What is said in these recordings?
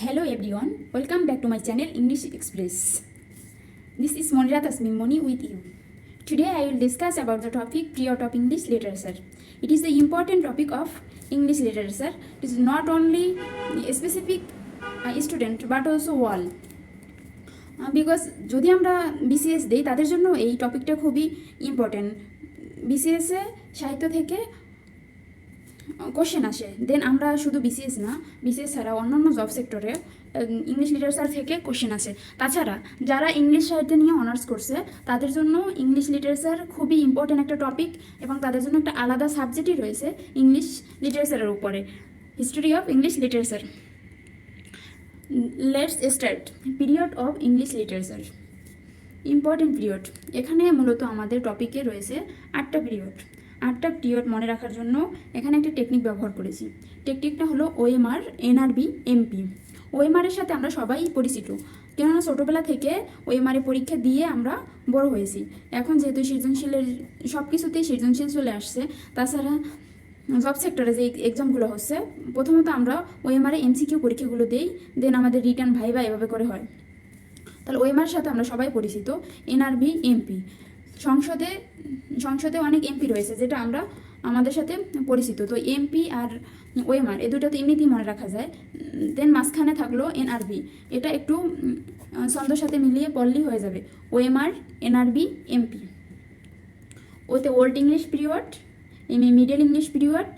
Hello everyone, welcome back to my channel English Express. This is Monira Tasmin Moni with you. Today I will discuss about the topic period of English literature. It is the important topic of English literature. It is not only a specific student but also all. Because যদি আমরা BCS দিই তাদের জন্য এই টপিকটা খুবই important. বিসিএসে সাহিত্য থেকে কোশ্চেন আসে, দেন আমরা শুধু বিসিএস না, বিসিএস ছাড়া অন্যান্য জব সেক্টরে ইংলিশ লিটারেচার থেকে কোশ্চেন আসে। তাছাড়া যারা ইংলিশ সাহিত্য নিয়ে অনার্স করছে তাদের জন্য ইংলিশ লিটারেচার খুবই ইম্পর্টেন্ট একটা টপিক, এবং তাদের জন্য একটা আলাদা সাবজেক্টই রয়েছে ইংলিশ লিটারেচারের উপরে, history of English literature. Let's start period of English literature. Important period, এখানে মূলত আমাদের টপিকে রয়েছে 8টা পিরিয়ড। 8টা পিরিয়ড মনে রাখার জন্য এখানে একটা টেকনিক ব্যবহার করেছি। টেকনিকটা হলো ওএমআর, এনআরবি, এমপি। ওএমআরের সাথে আমরা সবাই পরিচিত, কেননা ছোটোবেলা থেকে ওএমআরে পরীক্ষা দিয়ে আমরা বড় হয়েছি। এখন যেহেতু সৃজনশীলের সব কিছুতেই সৃজনশীল চলে আসছে, তাছাড়া জব সেক্টরে যে এক্সামগুলো হচ্ছে, প্রথমত আমরা ওএমআরে এমসিকিউ পরীক্ষাগুলো দিই, দেন আমাদের রিটার্ন ভাইভা এভাবে করে হয়। তাহলে ওএমআরের সাথে আমরা সবাই পরিচিত। এনআরবি, এমপি, সংসদে অনেক এমপি রয়েছে যেটা আমরা আমাদের সাথে পরিচিত। তো এমপি আর ওএমআর এই দুটো তো এমনিতেই মনে রাখা যায়। দেন মাঝখানে থাকলো এনআরবি, এটা একটু ছন্দের সাথে মিলিয়ে পড়লেই হয়ে যাবে। OMR, NRB, MP. ওতে ওল্ড ইংলিশ পিরিয়ড, এম এ middle English period,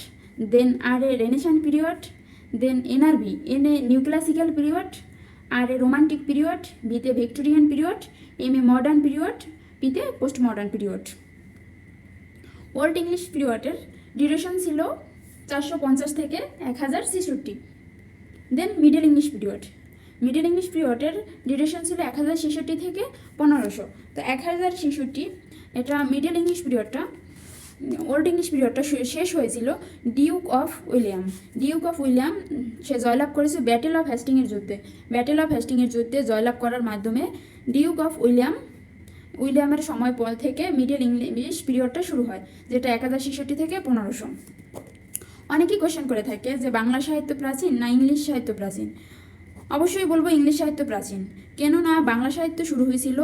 then R এ renaissance period, then NRB, N এ নিউ ক্লাসিক্যাল পিরিয়ড, আর এ রোমান্টিক পিরিয়ড, বিতে ভিক্টোরিয়ান পিরিয়ড, এম এ মডার্ন পিরিয়ড, পিতে post modern period. Old English পিরিয়ডের duration ছিল 450 থেকে 1066। Then middle English period, middle English পিরিয়ডের ডিউরেশন ছিল 1066 থেকে 1500। তো 1066, এটা মিডল ইংলিশ পিরিয়ডটা। ওল্ড ইংলিশ পিরিয়ডটা শেষ হয়েছিল duke of William. Duke of William সে জয়লাভ করেছে ব্যাটেল অফ হেস্টিংয়ের যুদ্ধে। ব্যাটেল অফ হেস্টিংয়ের যুদ্ধে জয়লাভ করার মাধ্যমে ডিউক অফ উইলিয়ামের সময় পর থেকে মিডল ইংলিশ পিরিয়ডটা শুরু হয়, যেটা 1066 থেকে 1500। অনেকেই কোশ্চেন করে থাকে যে বাংলা সাহিত্য প্রাচীন না ইংলিশ সাহিত্য প্রাচীন। অবশ্যই বলবো ইংলিশ সাহিত্য প্রাচীন, কেননা বাংলা সাহিত্য শুরু হয়েছিল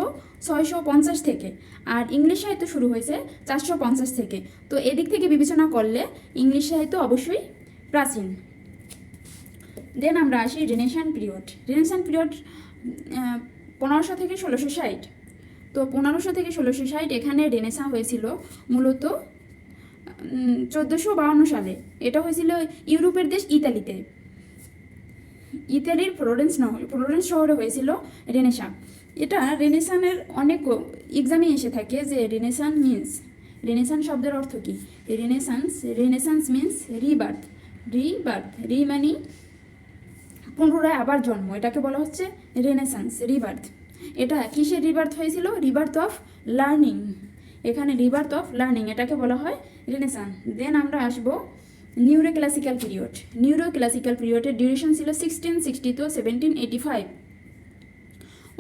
650 থেকে, আর ইংলিশ সাহিত্য শুরু হয়েছে 450 থেকে। তো এদিক থেকে বিবেচনা করলে ইংলিশ সাহিত্য অবশ্যই প্রাচীন। দেন আমরা আসি রেনেসান পিরিয়ড। রেনেসান পিরিয়ড 1500 থেকে 1660। তো 1500 থেকে 1660 এখানে রেনেসাঁ হয়েছিল মূলত 1452 সালে। এটা হয়েছিল ইউরোপের দেশ ইতালিতে, ইতালির ফ্লোরেন্স শহরে হয়েছিল রেনেসাঁ। এটা রেনেসানের অনেক এক্সামে এসে থাকে যে রেনেসান শব্দের অর্থ কী। Renaissance means rebirth. রি মানে পুনরায় আবার জন্ম, এটাকে বলা হচ্ছে রেনেসান্স, রিবার্থ। এটা কিসের রিবার্থ হয়েছিল? Rebirth of learning. এখানে রিবার্থ অফ লার্নিং, এটাকে বলা হয় রেনেসান। দেন আমরা আসবো neuro classical period. Neuro classical পিরিয়ডের ডিউরেশন ছিল 1660 to 1785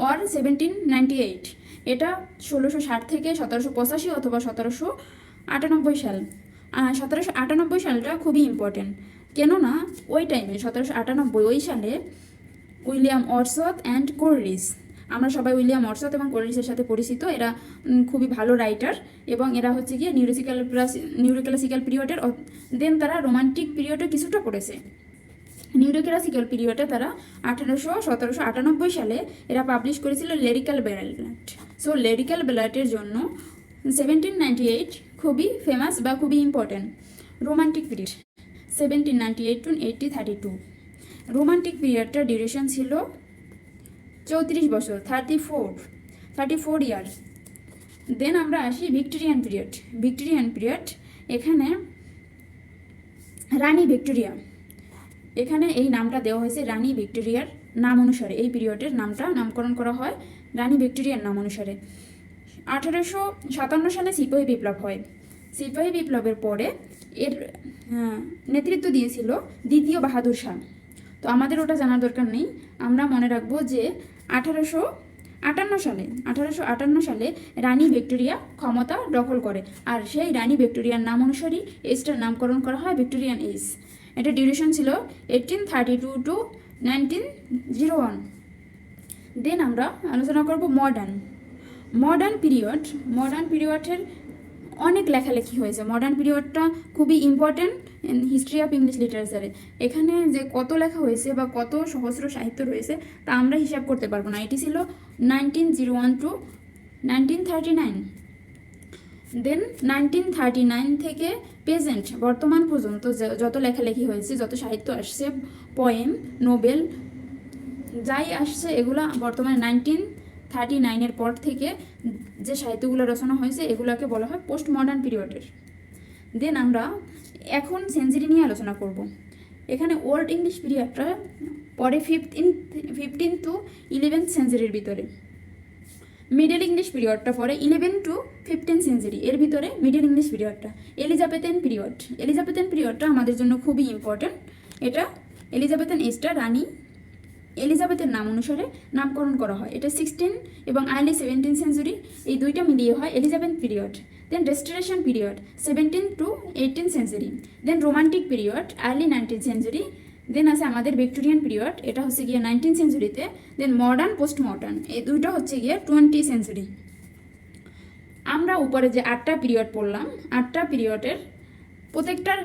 অর 1798। এটা 1660 থেকে 1785 অথবা 1798 সাল। 1798 সালটা খুবই ইম্পর্টেন্ট, কেননা ওই টাইমে 1798 ওই সালে উইলিয়াম ওয়ার্ডসওয়ার্থ অ্যান্ড কোলরিজ, আমরা সবাই উইলিয়াম ওয়ার্ডসওয়ার্থ এবং কোলরিজের সাথে পরিচিত। এরা খুবই ভালো রাইটার, এবং এরা হচ্ছে গিয়ে নিউরো ক্লাসিক্যাল পিরিয়ডের। দেন তারা রোমান্টিক পিরিয়ডে কিছুটা পড়েছে। নিউরো ক্লাসিক্যাল পিরিয়ডে তারা 1798 সালে এরা পাবলিশ করেছিল লিরিক্যাল ব্যালেট। সো লিরিক্যাল ব্যালেটের জন্য 1798 খুবই ফেমাস বা খুবই important. Romantic period 1798 to 1832। Romantic পিরিয়ডটার ডিউরেশন ছিল 34 বছর, 34 ইয়ার। দেন আমরা আসি ভিক্টোরিয়ান পিরিয়ড। ভিক্টোরিয়ান পিরিয়ড, এখানে রানী ভিক্টোরিয়া, এখানে এই নামটা দেওয়া হয়েছে রানী ভিক্টোরিয়ার নাম অনুসারে। এই পিরিয়ডের নামকরণ করা হয় রানী ভিক্টোরিয়ার নাম অনুসারে। 1857 সালে সিপাহী বিপ্লব হয়। সিপাহী বিপ্লবের পরে এর নেতৃত্ব দিয়েছিল দ্বিতীয় বাহাদুর শাহ। তো আমাদের ওটা জানার দরকার নেই, আমরা মনে রাখবো যে 1858 সালে রানী ভিক্টোরিয়া ক্ষমতা দখল করে, আর সেই রানী ভিক্টোরিয়ার নাম অনুসারে এজটার নামকরণ করা হয় ভিক্টোরিয়ান এজ। এটা ডিউরেশন ছিল 1832 to 1901। দেন আমরা আলোচনা করব মডার্ন পিরিয়ডের অনেক লেখালেখি হয়েছে। মডার্ন পিরিয়ডটা খুবই ইম্পর্ট্যান্ট হিস্ট্রি অফ ইংলিশ লিটারেচারে। এখানে যে কত লেখা হয়েছে বা কত সহস্র সাহিত্য রয়েছে তা আমরা হিসাব করতে পারবো না। এটি ছিল 1901 টু 1939। দেন 1939 থেকে প্রেজেন্ট বর্তমান পর্যন্ত যত লেখালেখি হয়েছে, যত সাহিত্য আসছে, পোয়েম, নোবেল, যাই আসছে, এগুলো বর্তমানে 1939-এর পর থেকে যে সাহিত্যগুলো রচনা হয়েছে এগুলোকে বলা হয় পোস্ট মডার্ন পিরিয়ডের। দেন আমরা এখন সেঞ্চুরি নিয়ে আলোচনা করব। এখানে ওল্ড ইংলিশ পিরিয়ডটা পরে 15 টু 11th সেঞ্চুরির ভিতরে। মিডল ইংলিশ পিরিয়ডটা পরে 11 টু 15 সেঞ্চুরি, এর ভিতরে মিডল ইংলিশ পিরিয়ডটা। এলিজাবেথেন পিরিয়ডটা আমাদের জন্য খুবই ইম্পর্ট্যান্ট। এটা এলিজাবেথেন এস্টার রানী এলিজাবেথের নাম অনুসারে নামকরণ করা হয়। এটা 16 এবং আর্লি 17 সেঞ্চুরি, এই দুইটা মিলিয়ে হয় Elizabeth period. Then restoration period 17 to 18 century. Then romantic period early 19th century. Then আছে আমাদের ভিক্টোরিয়ান পিরিয়ড, এটা হচ্ছে গিয়ে 19th সেঞ্চুরিতে। দেন মডার্ন পোস্ট মডার্ন, এই দুইটা হচ্ছে গিয়ে 20th সেঞ্চুরি। আমরা উপরে যে 8টা পিরিয়ড পড়লাম, 8টা পিরিয়ডের প্রত্যেকটার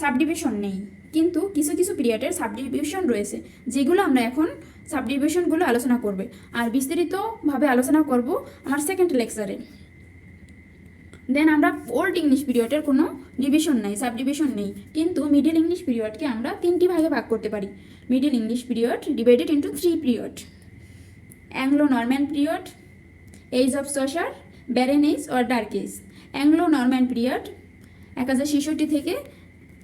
সাবডিভিশন নেই, কিন্তু কিছু কিছু পিরিয়ডের সাবডিভিশন রয়েছে, যেগুলো আমরা এখন সাবডিভিশনগুলো আলোচনা করবে আর বিস্তারিতভাবে আলোচনা করব আমার সেকেন্ড লেকচারে। দেন আমরা ওল্ড ইংলিশ পিরিয়ডের কোনো ডিভিশন নেই, সাবডিভিশন নেই, কিন্তু মিডল ইংলিশ পিরিয়ডকে আমরা 3টি ভাগে ভাগ করতে পারি। Middle English period divided into 3 period: Anglo Norman period, age of Chaucer, barren age or dark age. Anglo Norman period 1066 থেকে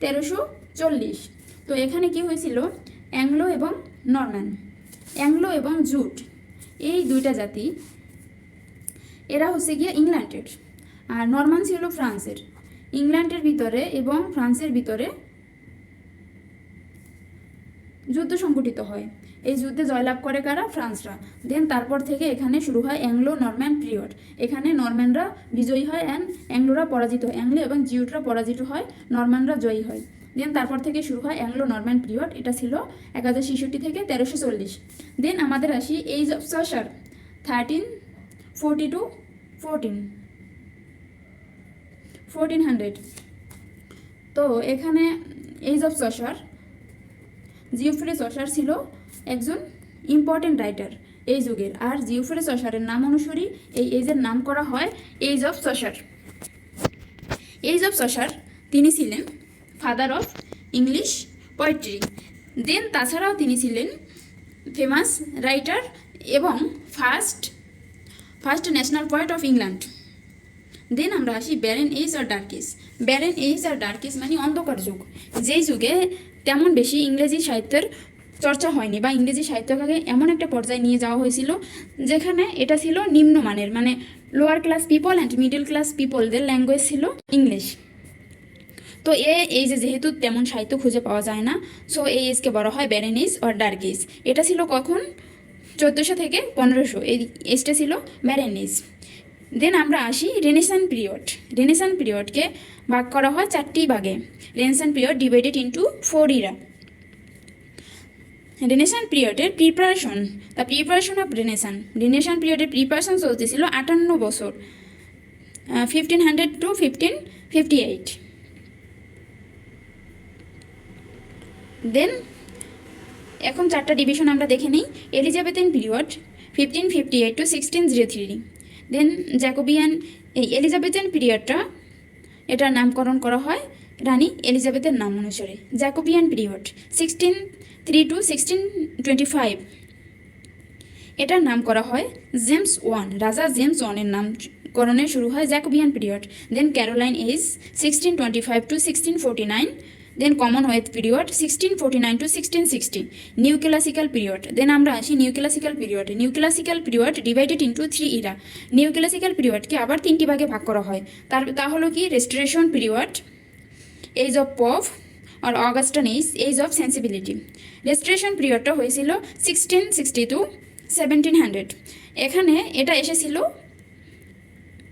1340। তো এখানে কি হয়েছিল, অ্যাংলো এবং নরম্যান, অ্যাংলো এবং জুট, এই দুইটা জাতি, এরা হচ্ছে গিয়ে ইংল্যান্ডের, আর নরমান ছিল ফ্রান্সের। ইংল্যান্ডের ভিতরে এবং ফ্রান্সের ভিতরে যুদ্ধ সংঘটিত হয়, এই যুদ্ধে জয়লাভ করে কারা? ফ্রান্সরা। দেন তারপর থেকে এখানে শুরু হয় অ্যাংলো নরম্যান পিরিয়ড। এখানে নরম্যানরা বিজয়ী হয় অ্যান্ড অ্যাংলোরা পরাজিত হয়, অ্যাংলো এবং জিউটরা পরাজিত হয়, নরম্যানরা জয়ী হয়। দেন তারপর থেকে শুরু হয় অ্যাংলো নরম্যান পিরিয়ড, এটা ছিল 1066 থেকে 1340। দেন আমাদের আসি এজ অফ সসার 1340 টু 1400। তো এখানে age of saucer, Geoffrey saucer ছিল একজন ইম্পর্টেন্ট রাইটার এই যুগের, আর জিওফ্রে সসারের নাম অনুসারে এই এজের নাম করা হয় age of Chaucer. Age of Chaucer তিনি ছিলেন father of English poetry. Then তাছাড়াও তিনি ছিলেন ফেমাস রাইটার এবং first national poet of England. Then আমরা আসি ব্যারেন এজ আর ডার্ক এজ। ব্যারেন এজ আর ডার্ক এজ মানে অন্ধকার যুগ, যেই যুগে তেমন বেশি ইংরেজি সাহিত্যের চর্চা হয়নি, বা ইংরেজি সাহিত্যকে এমন একটা পর্যায়ে নিয়ে যাওয়া হয়েছিল যেখানে এটা ছিল নিম্নমানের, মানে lower class people and middle class পিপলদের ল্যাঙ্গুয়েজ ছিল ইংলিশ। তো এই যেহেতু তেমন সাহিত্য খুঁজে পাওয়া যায় না, সো এই এজকে বলা হয় barren age or dark age. এটা ছিল কখন? 1400 থেকে 1500, এই এজটা ছিল ব্যারেন এজ। দেন আমরা আসি রেনেসান পিরিয়ডকে ভাগ করা হয় 4টি ভাগে। রেনেসান পিরিয়ড ডিভাইডেড ইন্টু 4 ইরা। রেনেসান পিরিয়ডের প্রিপারেশন অফ রেনেসান পিরিয়ডের প্রিপারেশন চলতেছিল 58 বছর, 1500 টু 1558। দেন এখন 4টা ডিভিশন আমরা দেখে নিই। Elizabethan period 1558 two 1603। দেন জ্যাকোবিয়ান, এই এলিজাবেথেন পিরিয়ডটা এটার নামকরণ করা হয় রানী এলিজাবেথের নাম অনুসারে। জ্যাকোবিয়ান পিরিয়ড 1603 টু 1625, এটার নাম করা হয় জেমস ওয়ান, রাজা জেমস ওয়ানের নামকরণে শুরু হয় Jacobean period. Then Caroline age 1625 to 1649। Then commonwealth period 1649 to 1660। New classical period. Then আমরা আসি new classical period divided into 3 era. New classical পিরিয়ডকে আবার 3টি ভাগে ভাগ করা হয়। তা হলো কি? Restoration period, age of Pope আর Augustan age of sensibility. Restoration পিরিয়ডটা হয়েছিল 1660 টু 1700। এখানে এটা এসেছিল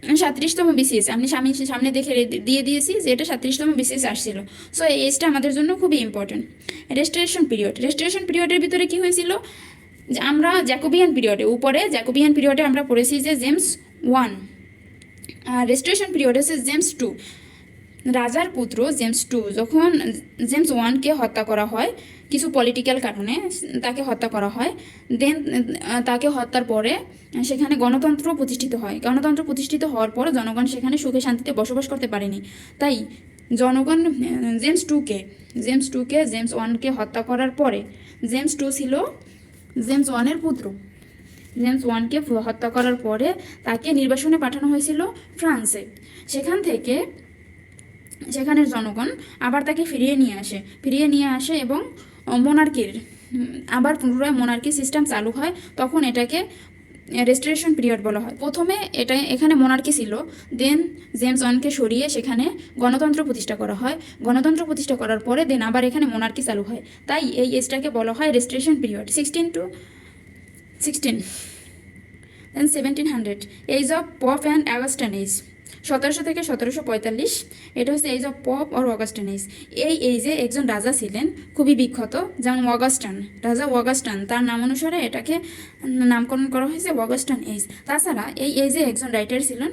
37তম বিসিএস আমি সামনে দেখে দিয়ে দিয়েছি যে এটা 37তম বিসিএস আসছিল। সো এই এজটা আমাদের জন্য খুবই ইম্পর্টেন্ট। রেস্টোরেশন পিরিয়ডের ভিতরে কি হয়েছিল, যে আমরা জ্যাকোবিয়ান পিরিয়ডে আমরা পড়েছি যে জেমস 1, আর রেস্টোরেশন পিরিয়ড হচ্ছে জেমস 2। রাজার পুত্র জেমস 2 যখন জেমস 1কে হত্যা করা হয় কিছু পলিটিক্যাল কারণে, তাকে হত্যা করা হয়, দেন তাকে হত্যার পরে সেখানে গণতন্ত্র প্রতিষ্ঠিত হয়। গণতন্ত্র প্রতিষ্ঠিত হওয়ার পর জনগণ সেখানে সুখে শান্তিতে বসবাস করতে পারেনি। তাই জনগণ জেমস 2কে জেমস 1কে হত্যা করার পরে, জেমস 2 ছিল জেমস 1-এর পুত্র, জেমস 1কে হত্যা করার পরে তাকে নির্বাসনে পাঠানো হয়েছিল ফ্রান্সে। সেখানের জনগণ আবার তাকে ফিরিয়ে নিয়ে আসে এবং আবার পুনরায় মোনার্কি সিস্টেম চালু হয়। তখন এটাকে রেস্টোরেশন পিরিয়ড বলা হয়। প্রথমে এখানে মোনার্কি ছিল, দেন জেমস 1কে সরিয়ে সেখানে গণতন্ত্র প্রতিষ্ঠা করা হয়। গণতন্ত্র প্রতিষ্ঠা করার পরে দেন আবার এখানে মোনার্কি চালু হয়। তাই এই এজটাকে বলা হয় restoration period. 16 to 16 then 1700 age of Pope and Augustine age. 1700 থেকে 1745 এটা হচ্ছে এজ অফ পপ আর অগাস্টাইন এজ। এই এজে একজন রাজা ছিলেন খুবই বিখ্যাত, যেমন রাজা অগাস্টান, তার নাম অনুসারে এটাকে নামকরণ করা হয়েছে অগাস্টাইন এজ। তাছাড়া এই এজে একজন রাইটার ছিলেন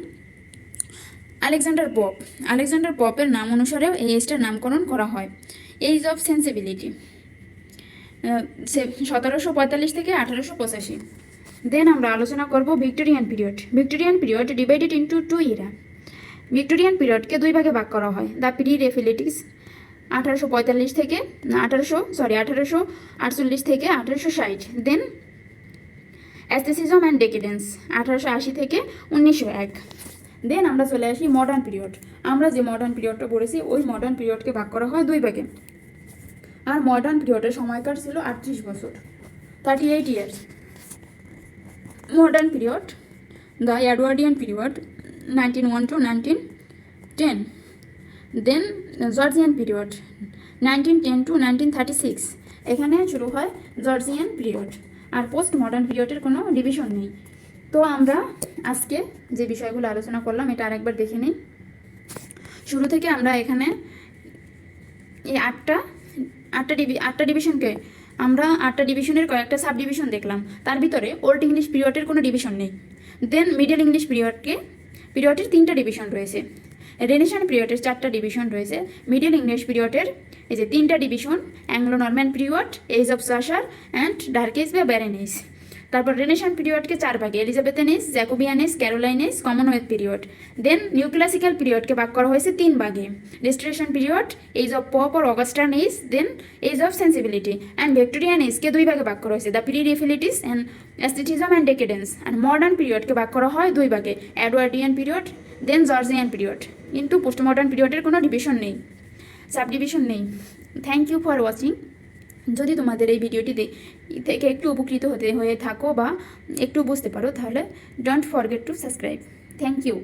আলেকজান্ডার পপের নাম অনুসারেও এই এজটার নামকরণ করা হয়। এজ অফ সেন্সিবিলিটি 1745 থেকে 1885। দেন আমরা আলোচনা করব Victorian period divided into 2 era. Victorian পিরিয়ডকে দুই ভাগে ভাগ করা হয়। দ্য প্রি-রেফিলিটিস 1848 থেকে 1860। দেন অ্যাসথেসিজম অ্যান্ড ডেকেডেন্স 1880 থেকে 1901। দেন আমরা চলে আসি মডার্ন পিরিয়ড। আমরা যে মডার্ন পিরিয়ডটা পড়েছি ওই মডার্ন পিরিয়ডকে ভাগ করা হয় দুই ভাগে। আর মডার্ন পিরিয়ডের সময়কাল ছিল 38 বছর, 38 years. Modern period, the Edwardian period 1901 to 1910। Then Georgian period 1910 to 1936। এখানে শুরু হয় জর্জিয়ান পিরিয়ড। আর পোস্ট মডার্ন পিরিয়ডের কোনো ডিভিশন নেই। তো আমরা আজকে যে বিষয়গুলো আলোচনা করলাম এটা আরেকবার দেখে নিই। শুরু থেকে আমরা এখানে এই আটটা ডিভিশনকে আমরা 8টা ডিভিশনের কয়েকটা সাব ডিভিশন দেখলাম। তার ভিতরে ওল্ড ইংলিশ পিরিয়ডের কোনো ডিভিশন নেই। দেন মিডল ইংলিশ পিরিয়ডের 3টা ডিভিশন রয়েছে। রেনেসাঁ পিরিয়ডের 4টা ডিভিশন রয়েছে। মিডল ইংলিশ পিরিয়ডের এই যে 3টা division, Anglo Norman period, age of Chaucer and dark age বা ব্যারেন এজ। তারপর রেনেসাঁ পিরিয়ডকে 4 ভাগে, Elizabethan age, Jacobean age, Caroline age, commonwealth period. Then new classical পিরিয়ডকে ভাগ করা হয়েছে 3 ভাগে, restoration period, age of Pope আর Augustine age, then age of sensibility. And Victorian এজকে 2 ভাগে ভাগ করা হয়েছে, the Pre-Raphaelites and aestheticism and decadence. আর মডার্ন পিরিয়ডকে ভাগ করা হয় 2 ভাগে, Edwardian period, then Georgian period. কিন্তু পোস্ট মডার্ন পিরিয়ডের কোনো ডিভিশন নেই, সাব ডিভিশন নেই। Thank you for watching. যদি তোমাদের এই ভিডিওটি থেকে একটু উপকৃত হয়ে থাকো বা একটু বুঝতে পারো তাহলে don't forget to subscribe. Thank you.